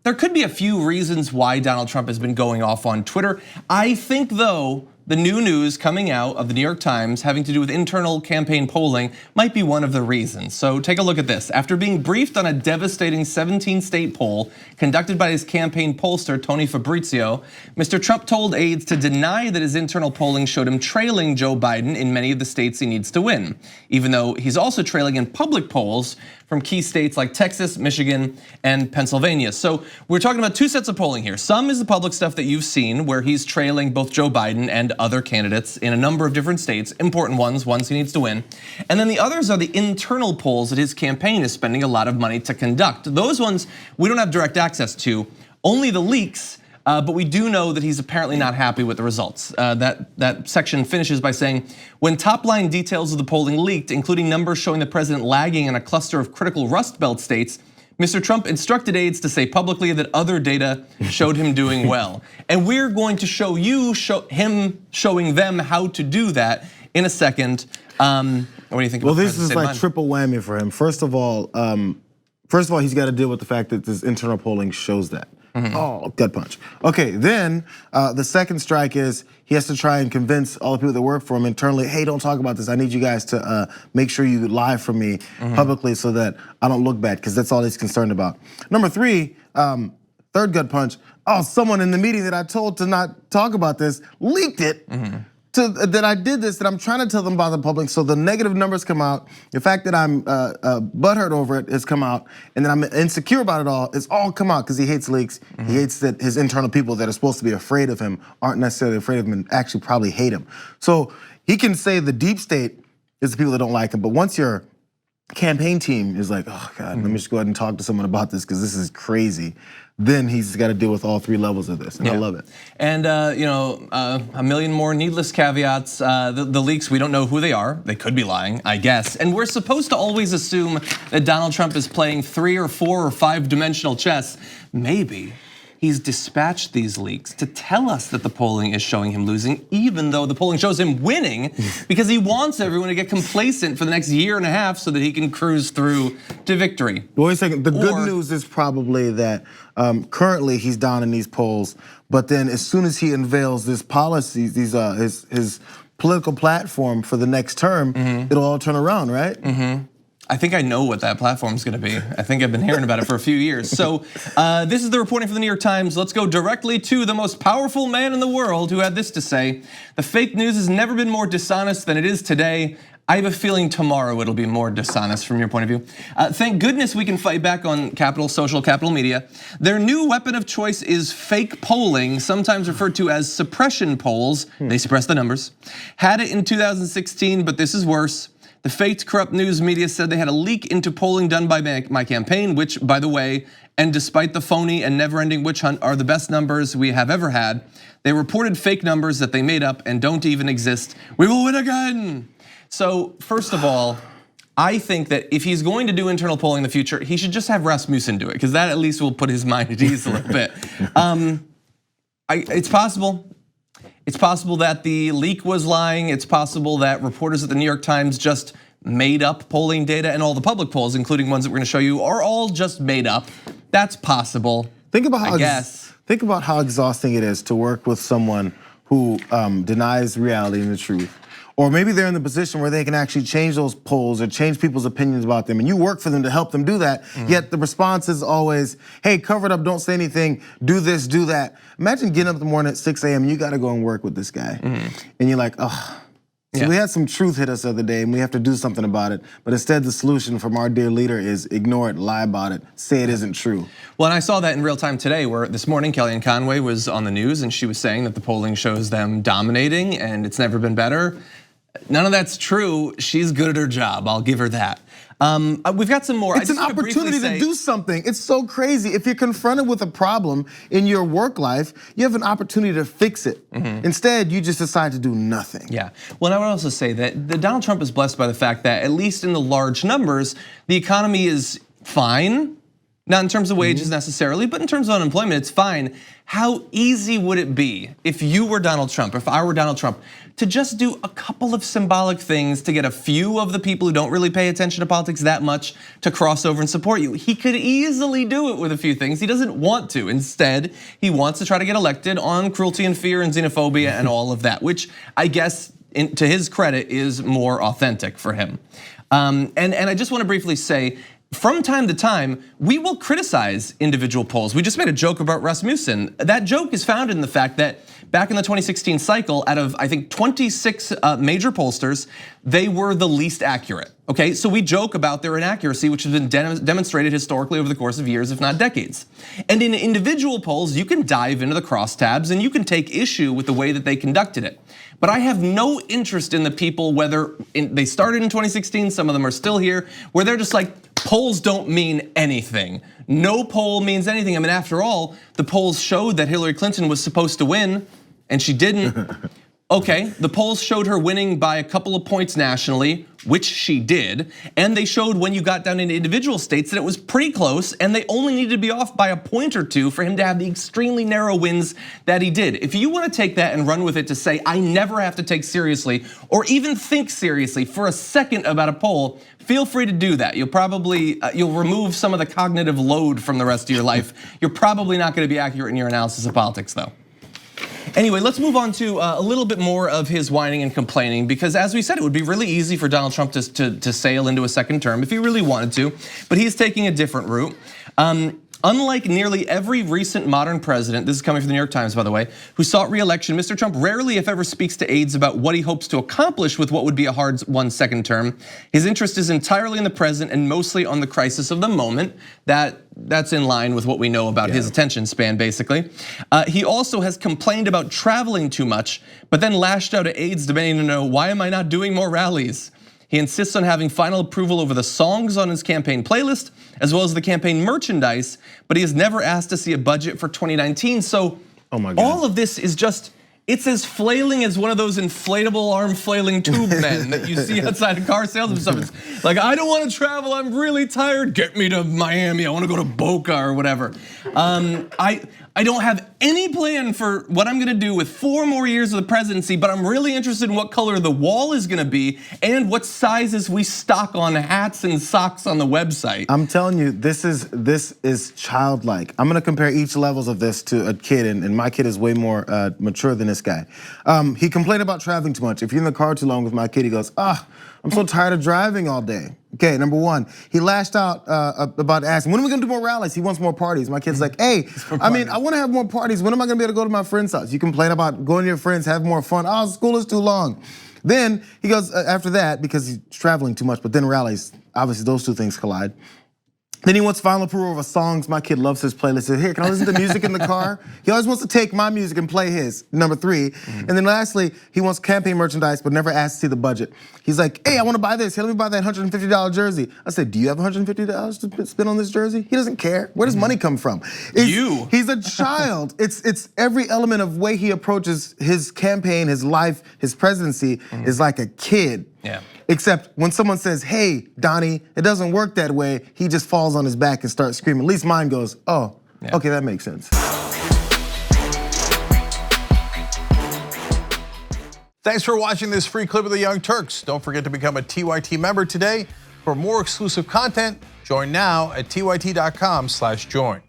There could be a few reasons why Donald Trump has been going off on Twitter. I think, though, the new news coming out of the New York Times having to do with internal campaign polling might be one of the reasons. So take a look at this. After being briefed on a devastating 17-state poll conducted by his campaign pollster, Tony Fabrizio, Mr. Trump told aides to deny that his internal polling showed him trailing Joe Biden in many of the states he needs to win, even though he's also trailing in public polls from key states like Texas, Michigan, and Pennsylvania. So we're talking about two sets of polling here. Some is the public stuff that you've seen where he's trailing both Joe Biden and other candidates in a number of different states, important ones he needs to win. And then the others are the internal polls that his campaign is spending a lot of money to conduct. Those ones we don't have direct access to, only the leaks. But we do know that he's apparently not happy with the results. That section finishes by saying, when top line details of the polling leaked, including numbers showing the president lagging in a cluster of critical Rust Belt states, Mr. Trump instructed aides to say publicly that other data showed him doing well. And we're going to show him showing them how to do that in a second. What do you think about that? Well, this is like triple whammy for him. First of all, he's got to deal with the fact that this internal polling shows that. Oh, gut punch. Okay, then the second strike is he has to try and convince all the people that work for him internally, hey, don't talk about this. I need you guys to make sure you lie for me publicly so that I don't look bad, because that's all he's concerned about. Number three, third gut punch, someone in the meeting that I told to not talk about this leaked it. That I did this, that I'm trying to tell them about the public, so the negative numbers come out. The fact that I'm butthurt over it has come out, and that I'm insecure about it all, it's all come out because he hates leaks. He hates that his internal people that are supposed to be afraid of him aren't necessarily afraid of him and actually probably hate him. So he can say the deep state is the people that don't like him, but once your campaign team is like, oh God, let me just go ahead and talk to someone about this because this is crazy, then he's got to deal with all three levels of this, and I love it. And a million more needless caveats. The leaks, we don't know who they are. They could be lying, I guess. And we're supposed to always assume that Donald Trump is playing 3 or 4 or 5-dimensional chess. Maybe he's dispatched these leaks to tell us that the polling is showing him losing, even though the polling shows him winning, because he wants everyone to get complacent for the next year and a half so that he can cruise through to victory. Wait a second, the good news is probably that currently he's down in these polls, but then as soon as he unveils this policy, his political platform for the next term, it'll all turn around, right? I think I know what that platform is going to be. I think I've been hearing about it for a few years. So this is the reporting from the New York Times. Let's go directly to the most powerful man in the world who had this to say: the fake news has never been more dishonest than it is today. I have a feeling tomorrow it'll be more dishonest from your point of view. Thank goodness we can fight back on social capital media. Their new weapon of choice is fake polling, sometimes referred to as suppression polls. They suppress the numbers. Had it in 2016, but this is worse. The faked, corrupt news media said they had a leak into polling done by my campaign, which, by the way, and despite the phony and never-ending witch hunt, are the best numbers we have ever had. They reported fake numbers that they made up and don't even exist. We will win again. So first of all, I think that if he's going to do internal polling in the future, he should just have Rasmussen do it, because that at least will put his mind at ease a little bit. It's possible. It's possible that the leak was lying. It's possible that reporters at the New York Times just made up polling data, and all the public polls, including ones that we're gonna show you, are all just made up. That's possible. Think about how exhausting it is to work with someone who denies reality and the truth. Or maybe they're in the position where they can actually change those polls or change people's opinions about them, and you work for them to help them do that, yet the response is always, hey, cover it up, don't say anything, do this, do that. Imagine getting up in the morning at 6 a.m. and you gotta go and work with this guy. And you're like, oh. So we had some truth hit us the other day and we have to do something about it. But instead the solution from our dear leader is ignore it, lie about it, say it isn't true. Well, and I saw that in real time today, where this morning Kellyanne Conway was on the news and she was saying that the polling shows them dominating and it's never been better. None of that's true. She's good at her job, I'll give her that. We've got some more. It's an opportunity to do something. It's so crazy. If you're confronted with a problem in your work life, you have an opportunity to fix it. Instead, you just decide to do nothing. Yeah, well, I would also say that Donald Trump is blessed by the fact that, at least in the large numbers, the economy is fine. Not in terms of wages necessarily, but in terms of unemployment, it's fine. How easy would it be if you were Donald Trump, if I were Donald Trump, to just do a couple of symbolic things to get a few of the people who don't really pay attention to politics that much to cross over and support you? He could easily do it with a few things. He doesn't want to. Instead, he wants to try to get elected on cruelty and fear and xenophobia and all of that, which I guess, to his credit, is more authentic for him. And I just want to briefly say, from time to time, we will criticize individual polls. We just made a joke about Rasmussen. That joke is founded in the fact that back in the 2016 cycle, out of I think 26 major pollsters, they were the least accurate. Okay, so we joke about their inaccuracy, which has been demonstrated historically over the course of years, if not decades. And in individual polls, you can dive into the crosstabs and you can take issue with the way that they conducted it. But I have no interest in the people, whether they started in 2016, some of them are still here, where they're just like, polls don't mean anything. No poll means anything. I mean, after all, the polls showed that Hillary Clinton was supposed to win and she didn't. Okay, the polls showed her winning by a couple of points nationally, which she did. And they showed when you got down into individual states that it was pretty close and they only needed to be off by a point or two for him to have the extremely narrow wins that he did. If you want to take that and run with it to say, I never have to take seriously or even think seriously for a second about a poll, feel free to do that. You'll remove some of the cognitive load from the rest of your life. You're probably not going to be accurate in your analysis of politics though. Anyway, let's move on to a little bit more of his whining and complaining, because as we said, it would be really easy for Donald Trump to sail into a second term if he really wanted to, but he's taking a different route. Unlike nearly every recent modern president, this is coming from the New York Times, by the way, who sought re-election, Mr. Trump rarely, if ever, speaks to aides about what he hopes to accomplish with what would be a hard-won second term. His interest is entirely in the present and mostly on the crisis of the moment. That's in line with what we know about his attention span, basically. He also has complained about traveling too much, but then lashed out at aides demanding to know, why am I not doing more rallies? He insists on having final approval over the songs on his campaign playlist, as well as the campaign merchandise, but he has never asked to see a budget for 2019. So all of this is just, it's as flailing as one of those inflatable arm flailing tube men that you see outside of car sales and stuff. It's like, I don't want to travel, I'm really tired, get me to Miami, I want to go to Boca or whatever. I don't have any plan for what I'm gonna do with 4 more years of the presidency, but I'm really interested in what color the wall is gonna be and what sizes we stock on hats and socks on the website. I'm telling you, this is childlike. I'm gonna compare each levels of this to a kid, and my kid is way more mature than this guy. He complained about traveling too much. If you're in the car too long with my kid, he goes, I'm so tired of driving all day. Okay, number one, he lashed out about asking, when are we gonna do more rallies? He wants more parties. My kid's like, hey, I wanna have more parties. When am I gonna be able to go to my friend's house? You complain about going to your friends, have more fun. School is too long. Then he goes, after that, because he's traveling too much, but then rallies, obviously those two things collide. Then he wants final approval of songs. My kid loves his playlist. He says, here, can I listen to music in the car? He always wants to take my music and play his, number 3. And then lastly, he wants campaign merchandise, but never asks to see the budget. He's like, hey, I wanna buy this. Hey, let me buy that $150 jersey. I said, do you have $150 to spend on this jersey? He doesn't care. Where does money come from? He's a child. It's every element of way he approaches his campaign, his life, his presidency is like a kid. Yeah. Except when someone says, hey, Donnie, it doesn't work that way, he just falls on his back and starts screaming. At least mine goes, okay, that makes sense. Thanks for watching this free clip of the Young Turks. Don't forget to become a TYT member today. For more exclusive content, join now at tyt.com/join.